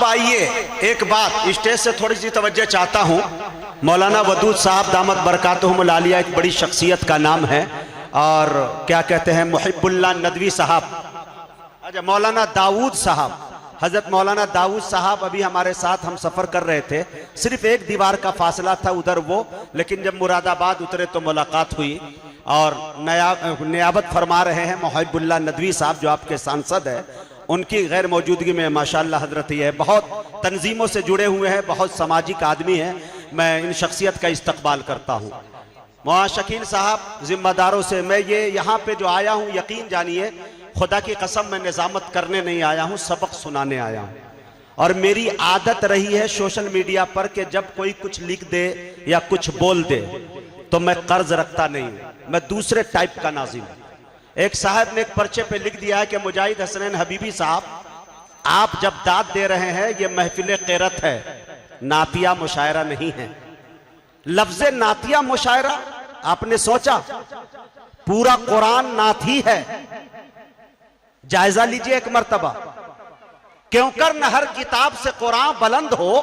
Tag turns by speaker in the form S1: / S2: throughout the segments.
S1: अब आइए एक बात, स्टेज से थोड़ी सी तवज्जो चाहता हूँ। मौलाना वदूद साहब दामत बरकातुहुमुल आलिया एक बड़ी शख्सियत का नाम है, और क्या कहते हैं मुहिब्बुल्लाह नदवी साहब, अच्छा मौलाना दाऊद साहब, हजरत मौलाना दाऊद साहब अभी हमारे साथ हम सफ़र कर रहे थे, सिर्फ एक दीवार का फासला था उधर वो, लेकिन जब मुरादाबाद उतरे तो मुलाकात हुई और नियाबत फरमा रहे हैं मुहिब्बुल्लाह नदवी साहब जो आपके सांसद है, उनकी गैर मौजूदगी में माशाअल्लाह हजरत ये है, बहुत तंजीमों से जुड़े हुए हैं, बहुत सामाजिक आदमी हैं। मैं इन शख्सियत का इस्तकबाल करता हूँ। मौलाना शकील साहब जिम्मेदारों से मैं ये यहाँ पे जो आया हूँ, यकीन जानिए खुदा की कसम मैं निजामत करने नहीं आया हूँ, सबक सुनाने आया हूँ। और मेरी आदत रही है सोशल मीडिया पर कि जब कोई कुछ लिख दे या कुछ बोल दे तो मैं कर्ज रखता नहीं हूँ, मैं दूसरे टाइप का नाज़िम हूँ। एक साहब ने एक पर्चे पे लिख दिया है कि मुजाहिद हसनैन हबीबी साहब आप जब दाद दे रहे हैं ये महफिल क़िरत है, नातिया मुशायरा नहीं है। लफ्ज़ नातिया मुशायरा, आपने सोचा पूरा कुरान नात ही है, जायजा लीजिए एक मर्तबा। क्यों कर न हर किताब से कुरान बुलंद हो,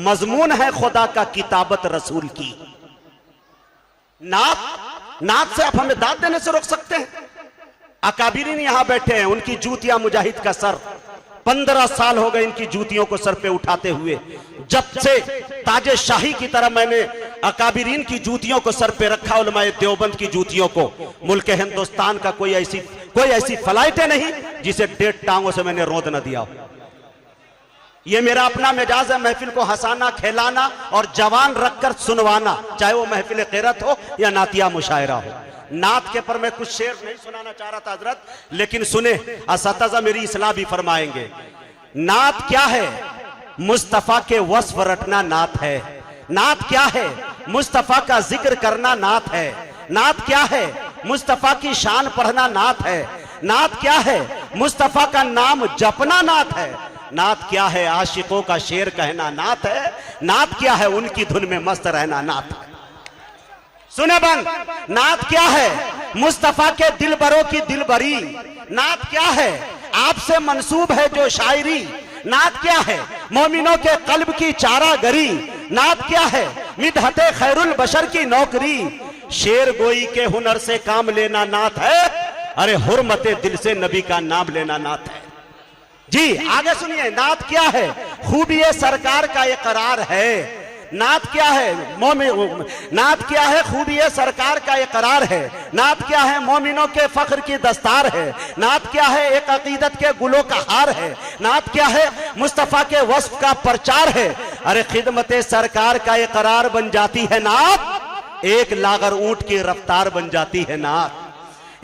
S1: मजमून है खुदा का किताबत रसूल की। नात से आप हमें दाद देने से रोक सकते हैं? अकाबिरीन यहां बैठे हैं, उनकी जूतियां मुजाहिद का सर, 15 साल हो गए इनकी जूतियों को सर पे उठाते हुए। जब से ताजे शाही की तरह मैंने अकाबिरीन की जूतियों को सर पे रखा, उलमाए देवबंद की जूतियों को, मुल्क हिंदुस्तान का कोई ऐसी फ्लाइटें नहीं जिसे 1.5 टांगों से मैंने रोंद न दिया हो। ये मेरा अपना मिजाज है, महफिल को हंसाना, खिलाना और जवान रखकर सुनवाना, चाहे वो महफिल क़िरत हो या नातिया मुशायरा हो। नात के पर मैं कुछ शेर नहीं सुनाना चाह रहा था हजरत, लेकिन सुने, असतज़ा मेरी इस्लाह भी फरमाएंगे। नात क्या है? मुस्तफ़ा के वस्फ रटना नात है। नात क्या है? मुस्तफ़ा का जिक्र करना नात है। नात क्या है? मुस्तफ़ा की शान पढ़ना नात है। नात क्या है? मुस्तफ़ा का नाम जपना नात है। नात क्या है? आशिकों का शेर कहना नात है। नात क्या है? उनकी धुन में मस्त रहना नात है। सुने बंद, नात क्या है? मुस्तफ़ा के दिलबरों की दिलबरी। नात क्या है? आपसे मंसूब है जो शायरी। नात क्या है? मोमिनों के कल्ब की चारागरी। नात क्या है? मिदहते खैरुल बशर की नौकरी। शेर गोई के हुनर से काम लेना नात है, अरे हुर्मते दिल से नबी का नाम लेना नात है। जी आगे सुनिए, नात क्या है? खूबी सरकार का इकरार है। नात क्या है? नात क्या है? खूबी सरकार का इकरार है। नात क्या है? मोमिनों के फख्र की दस्तार है। नात क्या है? एक अकीदत के गुलों का हार है। नात क्या है? मुस्तफ़ा के वस्फ का प्रचार है। अरे खिदमत सरकार का इकरार बन जाती है नात, एक लागर ऊंट की रफ्तार बन जाती है नात।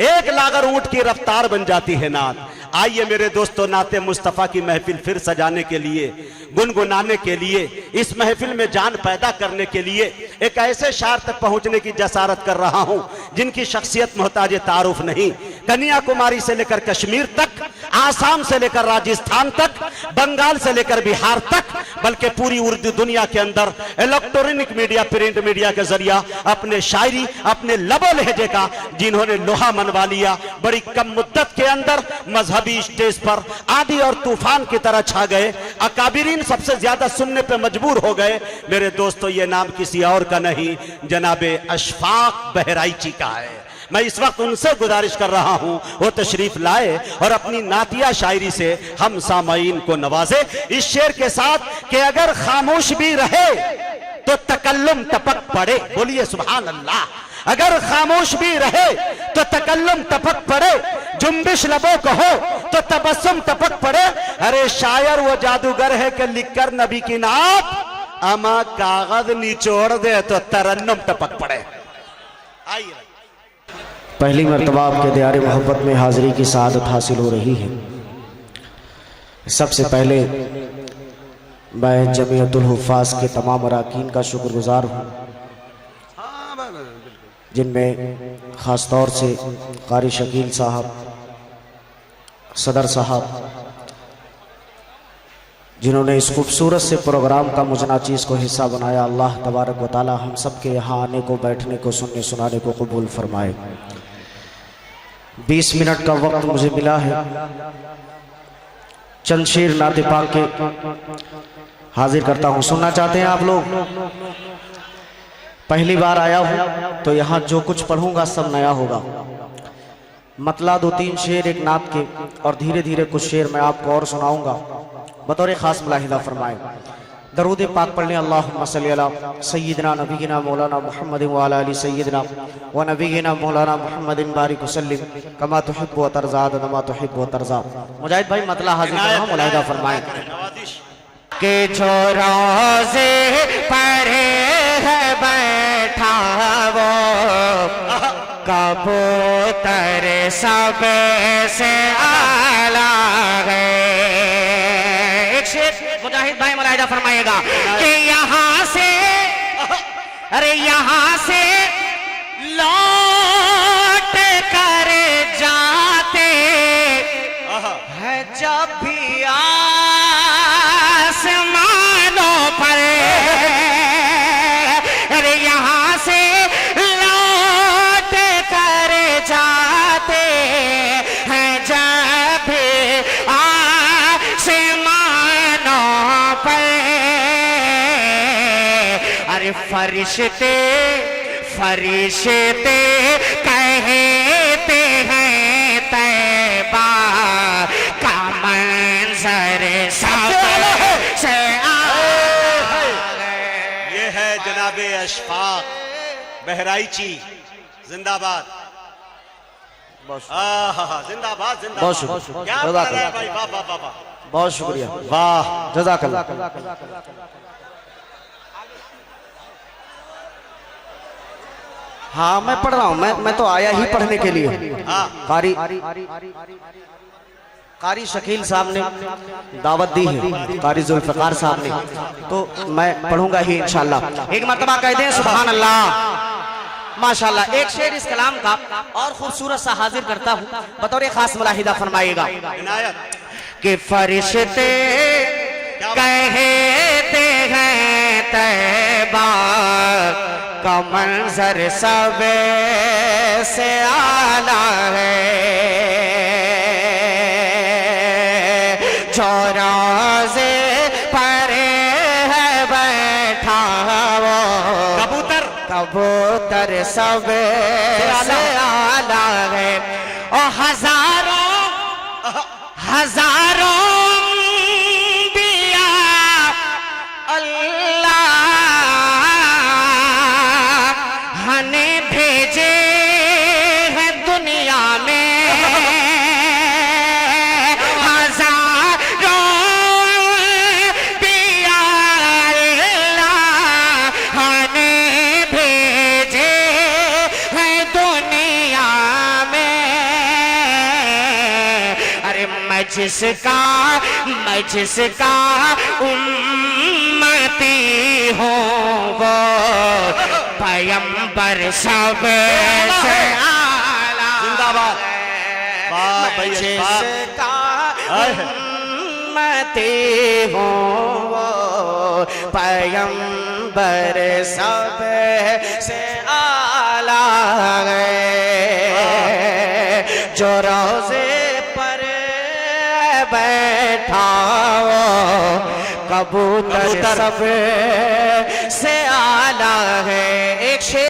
S1: एक लागर ऊंट की रफ्तार बन जाती है नात। आइए मेरे दोस्तों, नाते मुस्तफ़ा की महफिल फिर सजाने के लिए, गुनगुनाने के लिए, इस महफिल में जान पैदा करने के लिए एक ऐसे शायर तक पहुंचने की जसारत कर रहा हूं जिनकी शख्सियत मोहताज तारुफ नहीं। कन्याकुमारी से लेकर कश्मीर तक, आसाम से लेकर राजस्थान तक, बंगाल से लेकर बिहार तक, बल्कि पूरी उर्दू दुनिया के अंदर इलेक्ट्रॉनिक मीडिया, प्रिंट मीडिया के जरिया अपने शायरी, अपने लबो लहजे का जिन्होंने लोहा मनवा लिया, बड़ी कम मुद्दत के अंदर मजहबी स्टेज पर आंधी और तूफान की तरह छा गए। अकाबिरीन सबसे ज्यादा सुनने पे मजबूर हो गए। मेरे दोस्तों, ये नाम किसी और का नहीं, जनाबे अशफाक बहराइची का है। मैं इस वक्त उनसे गुजारिश कर रहा हूं वो तशरीफ लाए और अपनी नातिया शायरी से हम सामाईन को नवाजे, इस शेर के साथ कि अगर खामोश भी रहे तो तकल्लुम टपक पड़े। बोलिए सुभान अल्लाह। अगर खामोश भी रहे तो तकल्लुम टपक पड़े, जुम्बिश लबों कहो तो तबस्सुम टपक पड़े। अरे शायर वो जादूगर है कि लिखकर नबी की नात, अमा कागज निचोड़ दे तो तरन्नुम टपक पड़े। आइए,
S2: पहली मर्तबा आपके दियारे मोहब्बत में हाज़िरी की सआदत हासिल हो रही है। सबसे पहले मैं जमीयतुल हुफ़ाज़ के तमाम अराकीन का शुक्रगुजार हूँ, जिनमें ख़ास तौर से क़ारी शकील साहब, सदर साहब, जिन्होंने इस खूबसूरत से प्रोग्राम का मुझना चीज़ को हिस्सा बनाया। अल्लाह तबारक व तआला हम सब के यहाँ आने को, बैठने को, सुनने सुनाने को कबूल फरमाए। 20 मिनट का वक्त मुझे मिला है, चंद शेर नाते पाक के हाजिर करता हूँ। सुनना चाहते हैं आप लोग? पहली बार आया हूँ तो यहाँ जो कुछ पढ़ूंगा सब नया होगा। मतला 2-3 शेर एक नात के और धीरे धीरे कुछ शेर मैं आपको और सुनाऊंगा। बतौर खास मुलाहिदा फरमाए। दरूद पाक पढ़ने अल्लाहुम्मा सल्ली अला सय्यिदना नबीना मौलाना मुहम्मद व अला आलि सय्यिदना व नबीना मौलाना मुहम्मदिन बारिक वसल्लिम कमा तुहिब्बु व तरज़ा नमा तुहिब्बु व तरज़ा। मुजाहिद भाई मतला हाजिर करना, मुलाहिदा फरमाए
S3: के जो रोज़े पढ़े है बैठा वो कबूतर सब से आला है। एक शेर मुजाहिद भाई मुलाहिदा फरमाएगा कि यहाँ से, अरे यहाँ से लौट कर जाते हैं जब भी आसमानों पर, अरे यहाँ से लौट कर जाते हैं जब भी आसमानों पर। अरे फरिश्ते फरिश्ते कहते हैं तैबा का मंजर सब से
S1: ये है जनाबे अशफाक बहराइची, जिंदाबाद। जिंदाबाद जिंदाबाद।
S2: बहुत शुक्रिया।
S1: क्या बता रहा है भाई, वाह वाह वाह वाह,
S2: बहुत शुक्रिया,
S1: वाह।
S2: जज़ाकल्लाह। हाँ मैं पढ़ रहा हूँ, मैं तो आया ही पढ़ने के लिए। कारी शकील साहब ने दावत दी है, कारी जुल्फ़िकार साहब ने, तो मैं पढ़ूंगा ही इंशाल्लाह। एक मर्तबा कह दें सुभान अल्लाह, माशाल्लाह। एक शेर इस कलाम का और खूबसूरत सा हाजिर करता हूँ, बतौर खास मुलाहिदा फरमाइएगा कि फरिश्ते कहते हैं तैबा का मंजर सब से आला है। जो रोज़े परे है बैठा वो कबूतर सब से आला है। और हजारों हजारों दिया अल्लाह ने भेजे हैं दुनिया में। हजारों दिया अल्लाह ने भेजे हैं दुनिया में। अरे मैं जिसका उम्मती हूँ वो पैगंबर सब से आला।
S1: जिंदाबाद। वाह भाई,
S3: जिसका उम्मती हूँ वो पैगंबर सब से आला है। जो रोज़े पर बैठा हो कबूतर सब से आला है। एक शेर